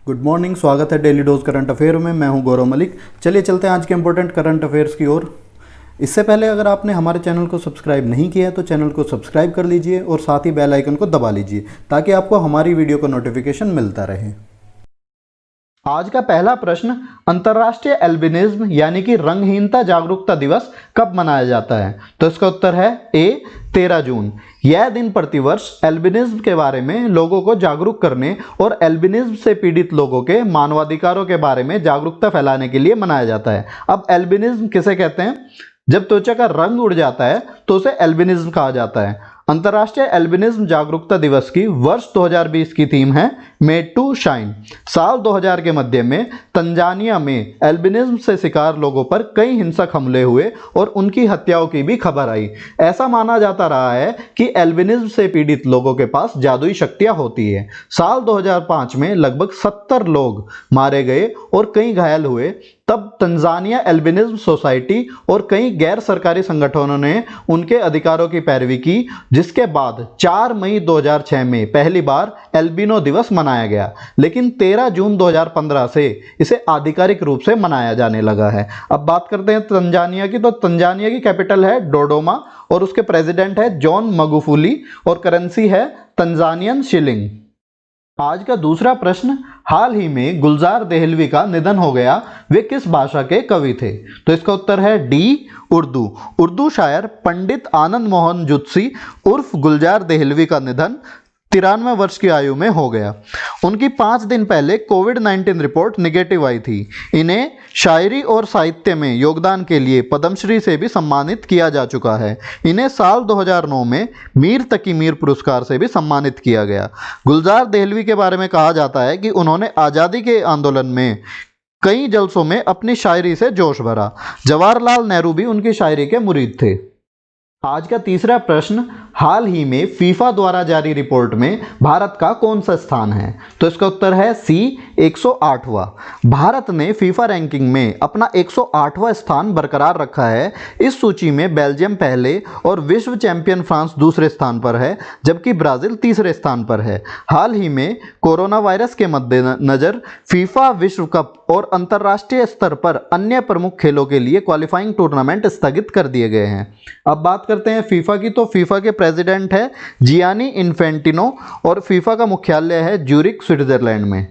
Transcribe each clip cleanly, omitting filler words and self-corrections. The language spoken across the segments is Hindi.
गुड मॉर्निंग, स्वागत है डेली डोज करंट अफेयर में। मैं हूं गौरव मलिक। चलिए चलते हैं आज के इंपॉर्टेंट करंट अफेयर्स की ओर। इससे पहले अगर आपने हमारे चैनल को सब्सक्राइब नहीं किया है तो चैनल को सब्सक्राइब कर लीजिए और साथ ही बेल आइकन को दबा लीजिए ताकि आपको हमारी वीडियो का नोटिफिकेशन मिलता रहे। आज का पहला प्रश्न, अंतर्राष्ट्रीय एल्बिनिज्म यानी कि रंगहीनता जागरूकता दिवस कब मनाया जाता है? तो इसका उत्तर है ए 13 जून। यह दिन प्रतिवर्ष एल्बिनिज्म के बारे में लोगों को जागरूक करने और एल्बिनिज्म से पीड़ित लोगों के मानवाधिकारों के बारे में जागरूकता फैलाने के लिए मनाया जाता है। अब एल्बिनिज्म किसे कहते हैं? जब त्वचा का रंग उड़ जाता है तो उसे एल्बिनिज्म कहा जाता है। अंतर्राष्ट्रीय एल्बिनिज्म जागरूकता दिवस की वर्ष 2020 की थीम है मेड टू शाइन। साल 2000 के मध्य में तंजानिया में एल्बिनिज्म से शिकार लोगों पर कई हिंसक हमले हुए और उनकी हत्याओं की भी खबर आई। ऐसा माना जाता रहा है कि एल्बिनिज्म से पीड़ित लोगों के पास जादुई शक्तियां होती है। साल 2005 में लगभग 70 लोग मारे गए और कई घायल हुए। तब तंजानिया एल्बिनिज्म सोसाइटी और कई गैर सरकारी संगठनों ने उनके अधिकारों की पैरवी की, जिसके बाद 4 मई 2006 में पहली बार एल्बिनो दिवस मनाया गया। लेकिन 13 जून 2015 से इसे आधिकारिक रूप से मनाया जाने लगा है। अब बात करते हैं तंजानिया की। तो तंजानिया की कैपिटल है डोडोमा और उसके प्रेसिडेंट है जॉन मगुफुली और करेंसी है तंजानियन शिलिंग। आज का दूसरा प्रश्न, हाल ही में गुलजार देहलवी का निधन हो गया, वे किस भाषा के कवि थे? तो इसका उत्तर है डी उर्दू। उर्दू शायर पंडित आनंद मोहन जुत्सी उर्फ गुलजार देहलवी का निधन 93 वर्ष की आयु में हो गया। उनकी 5 दिन पहले कोविड-19 रिपोर्ट निगेटिव आई थी। इन्हें शायरी और साहित्य में योगदान के लिए पद्मश्री से भी सम्मानित किया जा चुका है। इन्हें साल 2009 में मीर तकी मीर पुरस्कार से भी सम्मानित किया गया। गुलजार देहलवी के बारे में कहा जाता है कि उन्होंने आज़ादी के आंदोलन में कई जलसों में अपनी शायरी से जोश भरा। जवाहरलाल नेहरू भी उनकी शायरी के मुरीद थे। आज का तीसरा प्रश्न, हाल ही में फीफा द्वारा जारी रिपोर्ट में भारत का कौन सा स्थान है? तो इसका उत्तर है सी 108वां। भारत ने फीफा रैंकिंग में अपना 108वां स्थान बरकरार रखा है। इस सूची में बेल्जियम पहले और विश्व चैंपियन फ्रांस दूसरे स्थान पर है, जबकि ब्राजील तीसरे स्थान पर है। हाल ही में कोरोना वायरस के मद्देनजर फीफा विश्व कप और अंतर्राष्ट्रीय स्तर पर अन्य प्रमुख खेलों के लिए क्वालिफाइंग टूर्नामेंट स्थगित कर दिए गए हैं। अब बात करते हैं फीफा की। तो फीफा के प्रेसिडेंट है जियानी इन्फेंटिनो और फीफा का मुख्यालय है ज्यूरिख, स्विट्जरलैंड में।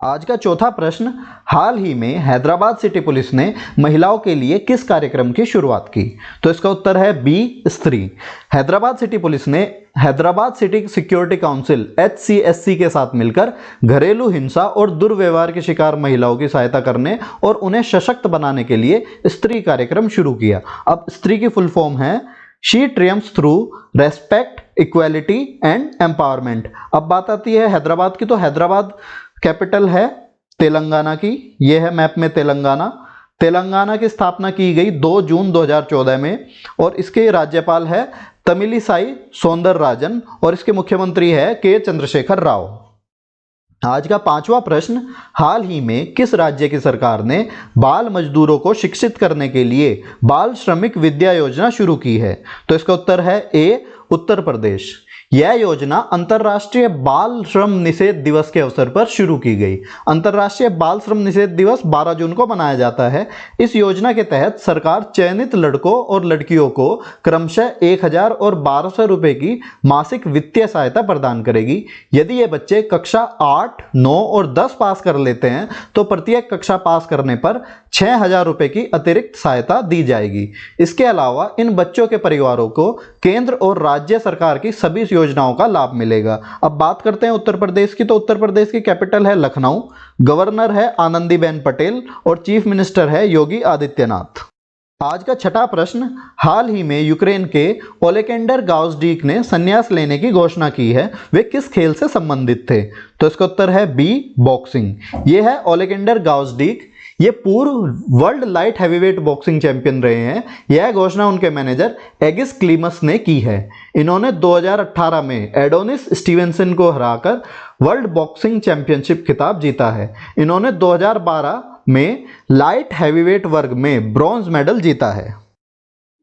आज का चौथा प्रश्न, हाल ही में हैदराबाद सिटी पुलिस ने महिलाओं के लिए किस कार्यक्रम की शुरुआत की? तो इसका उत्तर है बी स्त्री। हैदराबाद सिटी पुलिस ने Hyderabad city security council HCSC के साथ मिलकर घरेलू हिंसा और दुर्व्यवहार के शिकार महिलाओं की सहायता करने और उन्हें सशक्त बनाने के लिए स्त्री कार्यक्रम शुरू किया। अब स्त्री की फुल फॉर्म है she triumphs through respect, equality and empowerment. अब बात आती है हैदराबाद की। तो हैदराबाद कैपिटल है तेलंगाना की। यह है मैप में तेलंगाना। तेलंगाना की स्थापना की गई 2 जून 2014 में और इसके राज्यपाल है तमिलिसाई सौंदरराजन और इसके मुख्यमंत्री है के चंद्रशेखर राव। आज का पांचवा प्रश्न, हाल ही में किस राज्य की सरकार ने बाल मजदूरों को शिक्षित करने के लिए बाल श्रमिक विद्या योजना शुरू की है? तो इसका उत्तर है ए उत्तर प्रदेश। यह योजना अंतर्राष्ट्रीय बाल श्रम निषेध दिवस के अवसर पर शुरू की गई। अंतर्राष्ट्रीय बाल श्रम निषेध दिवस 12 जून को मनाया जाता है। इस योजना के तहत सरकार चयनित लड़कों और लड़कियों को क्रमशः 1000 और 1200 रुपए की मासिक वित्तीय सहायता प्रदान करेगी। यदि ये बच्चे कक्षा 8, 9 और 10 पास कर लेते हैं तो प्रत्येक कक्षा पास करने पर 6000 रुपए की अतिरिक्त सहायता दी जाएगी। इसके अलावा इन बच्चों के परिवारों को केंद्र और राज्य सरकार की सभी योजनाओं का लाभ मिलेगा। अब बात करते हैं उत्तर प्रदेश की। तो उत्तर प्रदेश की कैपिटल है लखनऊ। गवर्नर है आनंदीबेन पटेल और चीफ मिनिस्टर है योगी आदित्यनाथ। आज का छठा प्रश्न, हाल ही में यूक्रेन के ओलेकेंडर गाउसडीक ने संन्यास लेने की घोषणा की है, वे किस खेल से संबंधित थे? तो इसका उत्तर है बी बॉक्सिंग। यह है ओलेकेंडर गाउसडीक। ये पूर्व world light heavyweight boxing champion रहे हैं। यह घोषणा उनके मैनेजर एगिस क्लीमस ने की है। इन्होंने 2018 में एडोनिस स्टीवेंसन को हराकर वर्ल्ड बॉक्सिंग चैंपियनशिप खिताब जीता है। इन्होंने 2012 में लाइट हैवीवेट वर्ग में ब्रॉन्ज मेडल जीता है।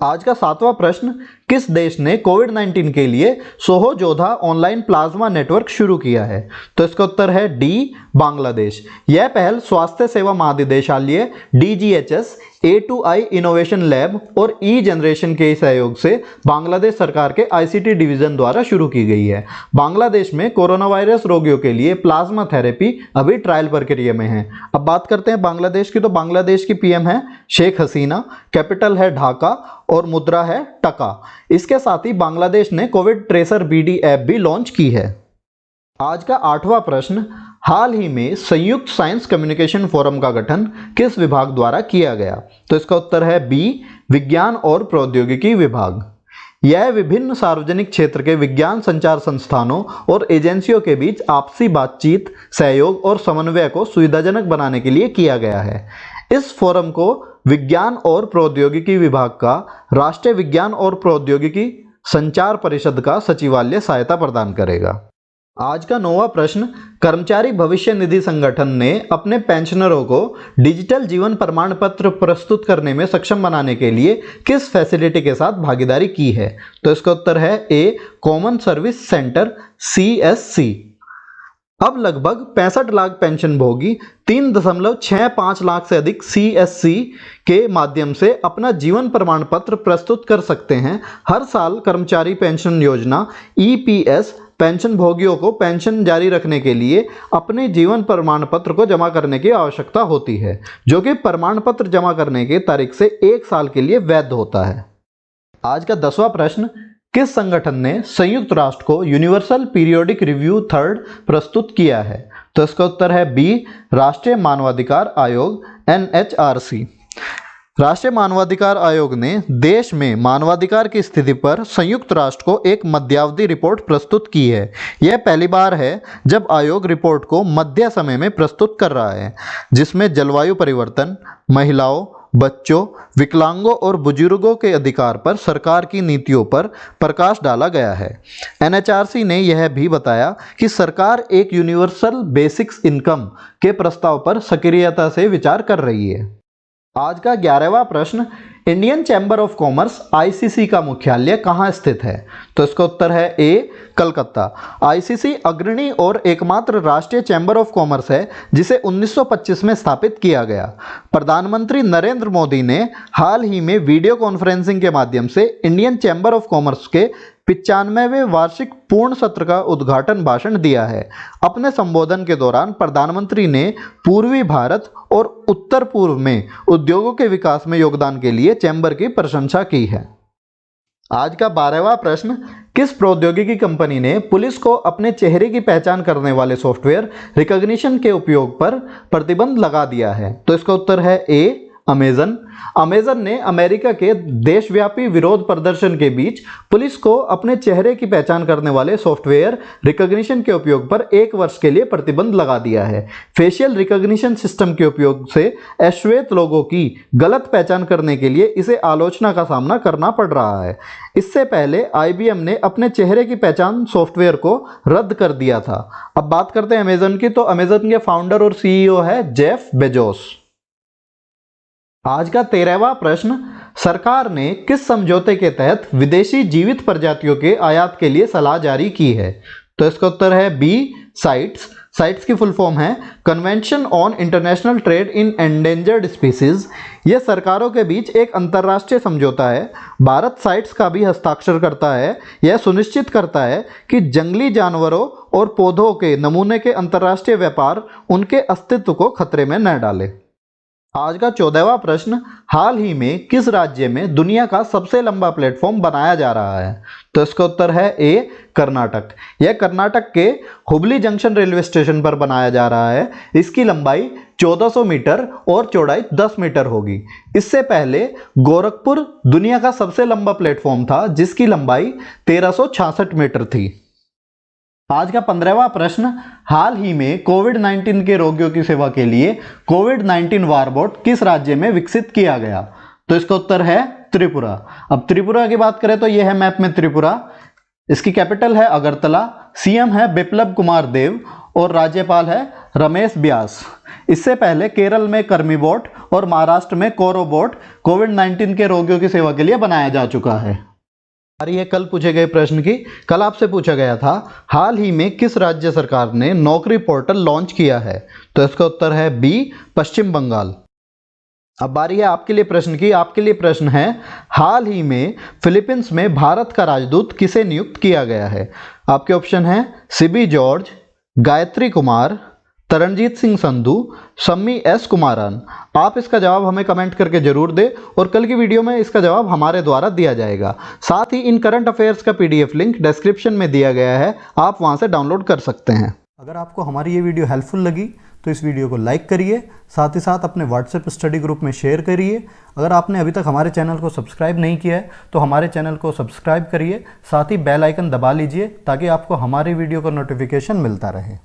आज का सातवां प्रश्न, किस देश ने कोविड-19 के लिए सोहोजोधा ऑनलाइन प्लाज्मा नेटवर्क शुरू किया है? तो इसका उत्तर है डी, बांग्लादेश। यह पहल स्वास्थ्य सेवा महानिदेशालय DGHS, A2I इनोवेशन लैब और ई जनरेशन के सहयोग से बांग्लादेश सरकार के ICT डिवीजन द्वारा शुरू की गई है। बांग्लादेश में कोरोना वायरस रोगियों के लिए प्लाज्मा थेरेपी अभी ट्रायल प्रक्रिया में है। अब बात करते हैं बांग्लादेश की, तो बांग्लादेश की PM है शेख हसीना, कैपिटल है ढाका और मुद्रा है टका। इसके साथ ही बांग्लादेश ने कोविड ट्रेसर BD ऐप भी लॉन्च की है। आज का 8वां प्रश्न, हाल ही में संयुक्त साइंस कम्युनिकेशन फोरम का गठन किस विभाग द्वारा किया गया? तो इसका उत्तर है बी, विज्ञान और प्रौद्योगिकी विभाग। यह विभिन्न सार्वजनिक क्षेत्र के विज्ञान संचार संस्थानों और एजेंसियों के बीच आपसी बातचीत, सहयोग और समन्वय को सुविधाजनक बनाने के लिए किया गया है। इस फोरम को विज्ञान और प्रौद्योगिकी विभाग का राष्ट्रीय विज्ञान और प्रौद्योगिकी संचार परिषद का सचिवालय सहायता प्रदान करेगा। आज का 9वां प्रश्न, कर्मचारी भविष्य निधि संगठन ने अपने पेंशनरों को डिजिटल जीवन प्रमाण पत्र प्रस्तुत करने में सक्षम बनाने के लिए किस फैसिलिटी के साथ भागीदारी की है? तो इसका उत्तर है ए, कॉमन सर्विस सेंटर CSC। अब लगभग 65 लाख पेंशन भोगी 3.65 लाख से अधिक CSC के माध्यम से अपना जीवन प्रमाण पत्र प्रस्तुत कर सकते हैं। हर साल कर्मचारी पेंशन योजना EPS पेंशन भोगियों को पेंशन जारी रखने के लिए अपने जीवन प्रमाण पत्र को जमा करने की आवश्यकता होती है, जो कि प्रमाण पत्र जमा करने की तारीख से 1 साल के लिए वैध होता है। आज का 10वां प्रश्न, किस संगठन ने संयुक्त राष्ट्र को यूनिवर्सल पीरियोडिक रिव्यू 3rd प्रस्तुत किया है? तो इसका उत्तर है बी, राष्ट्रीय मानवाधिकार आयोग NHRC। राष्ट्रीय मानवाधिकार आयोग ने देश में मानवाधिकार की स्थिति पर संयुक्त राष्ट्र को एक मध्यावधि रिपोर्ट प्रस्तुत की है। यह पहली बार है जब आयोग रिपोर्ट को मध्य समय में प्रस्तुत कर रहा है, जिसमें जलवायु परिवर्तन, महिलाओं, बच्चों, विकलांगों और बुजुर्गों के अधिकार पर सरकार की नीतियों पर प्रकाश डाला गया है। NHRC ने यह भी बताया कि सरकार एक यूनिवर्सल बेसिक्स इनकम के प्रस्ताव पर सक्रियता से विचार कर रही है। आज का 11वां प्रश्न, Indian chamber of commerce ICC का मुख्यालय कहाँ स्थित है? तो इसका उत्तर है ए, कलकत्ता। ICC अग्रणी और एकमात्र राष्ट्रीय चैम्बर ऑफ कॉमर्स है जिसे 1925 में स्थापित किया गया। प्रधानमंत्री नरेंद्र मोदी ने हाल ही में वीडियो कॉन्फ्रेंसिंग के माध्यम से इंडियन चैम्बर ऑफ कॉमर्स के 95वें वार्षिक पूर्ण सत्र का उद्घाटन भाषण दिया है। अपने संबोधन के दौरान प्रधानमंत्री ने पूर्वी भारत और उत्तर पूर्व में उद्योगों के विकास में योगदान के लिए चैम्बर की प्रशंसा की है। आज का 12वां प्रश्न, किस प्रौद्योगिकी कंपनी ने पुलिस को अपने चेहरे की पहचान करने वाले सॉफ्टवेयर रिकॉग्निशन के उपयोग पर प्रतिबंध लगा दिया है? तो इसका उत्तर है ए, अमेजन। अमेजन ने अमेरिका के देशव्यापी विरोध प्रदर्शन के बीच पुलिस को अपने चेहरे की पहचान करने वाले सॉफ्टवेयर रिकॉग्निशन के उपयोग पर 1 वर्ष के लिए प्रतिबंध लगा दिया है। फेशियल रिकॉग्निशन सिस्टम के उपयोग से अश्वेत लोगों की गलत पहचान करने के लिए इसे आलोचना का सामना करना पड़ रहा है। इससे पहले IBM ने अपने चेहरे की पहचान सॉफ्टवेयर को रद्द कर दिया था। अब बात करते हैं अमेजन की, तो अमेजन के फाउंडर और CEO है जेफ बेजोस। आज का 13वां प्रश्न, सरकार ने किस समझौते के तहत विदेशी जीवित प्रजातियों के आयात के लिए सलाह जारी की है? तो इसका उत्तर है बी, साइट्स। साइट्स की फुल फॉर्म है convention on international trade in endangered species. यह सरकारों के बीच एक अंतर्राष्ट्रीय समझौता है। भारत साइट्स का भी हस्ताक्षर करता है। यह सुनिश्चित करता है कि जंगली जानवरों और पौधों के नमूने के अंतर्राष्ट्रीय व्यापार उनके अस्तित्व को खतरे में न डाले। आज का 14वां प्रश्न, हाल ही में किस राज्य में दुनिया का सबसे लंबा प्लेटफॉर्म बनाया जा रहा है? तो इसका उत्तर है ए, कर्नाटक। यह कर्नाटक के हुबली जंक्शन रेलवे स्टेशन पर बनाया जा रहा है। इसकी लंबाई 1400 मीटर और चौड़ाई 10 मीटर होगी। इससे पहले गोरखपुर दुनिया का सबसे लंबा प्लेटफॉर्म था, जिसकी लंबाई 1366 मीटर थी। आज का 15वां प्रश्न, हाल ही में कोविड-19 के रोगियों की सेवा के लिए कोविड-19 वारबोट किस राज्य में विकसित किया गया? तो इसका उत्तर है त्रिपुरा। अब त्रिपुरा की बात करें तो यह है मैप में त्रिपुरा। इसकी कैपिटल है अगरतला, CM है बिप्लब कुमार देव और राज्यपाल है रमेश व्यास। इससे पहले केरल में कर्मीबोट और महाराष्ट्र में कोरोबोट कोविड-19 के रोगियों की सेवा के लिए बनाया जा चुका है। बारी है कल पूछे गए प्रश्न की। कल आपसे पूछा गया था हाल ही में किस राज्य सरकार ने नौकरी पोर्टल लॉन्च किया है, तो इसका उत्तर है बी, पश्चिम बंगाल। अब बारी है आपके लिए प्रश्न की। आपके लिए प्रश्न है हाल ही में फिलीपींस में भारत का राजदूत किसे नियुक्त किया गया है। आपके ऑप्शन है सीबी जॉर्ज, गायत्री कुमार, तरनजीत सिंह संधू, शम्मी एस कुमारन। आप इसका जवाब हमें कमेंट करके जरूर दें और कल की वीडियो में इसका जवाब हमारे द्वारा दिया जाएगा। साथ ही इन करंट अफेयर्स का पीडीएफ लिंक डिस्क्रिप्शन में दिया गया है, आप वहां से डाउनलोड कर सकते हैं। अगर आपको हमारी ये वीडियो हेल्पफुल लगी तो इस वीडियो को लाइक करिए, साथ ही साथ अपने व्हाट्सएप स्टडी ग्रुप में शेयर करिए। अगर आपने अभी तक हमारे चैनल को सब्सक्राइब नहीं किया है तो हमारे चैनल को सब्सक्राइब करिए, साथ ही बेल आइकन दबा लीजिए ताकि आपको हमारी वीडियो का नोटिफिकेशन मिलता रहे।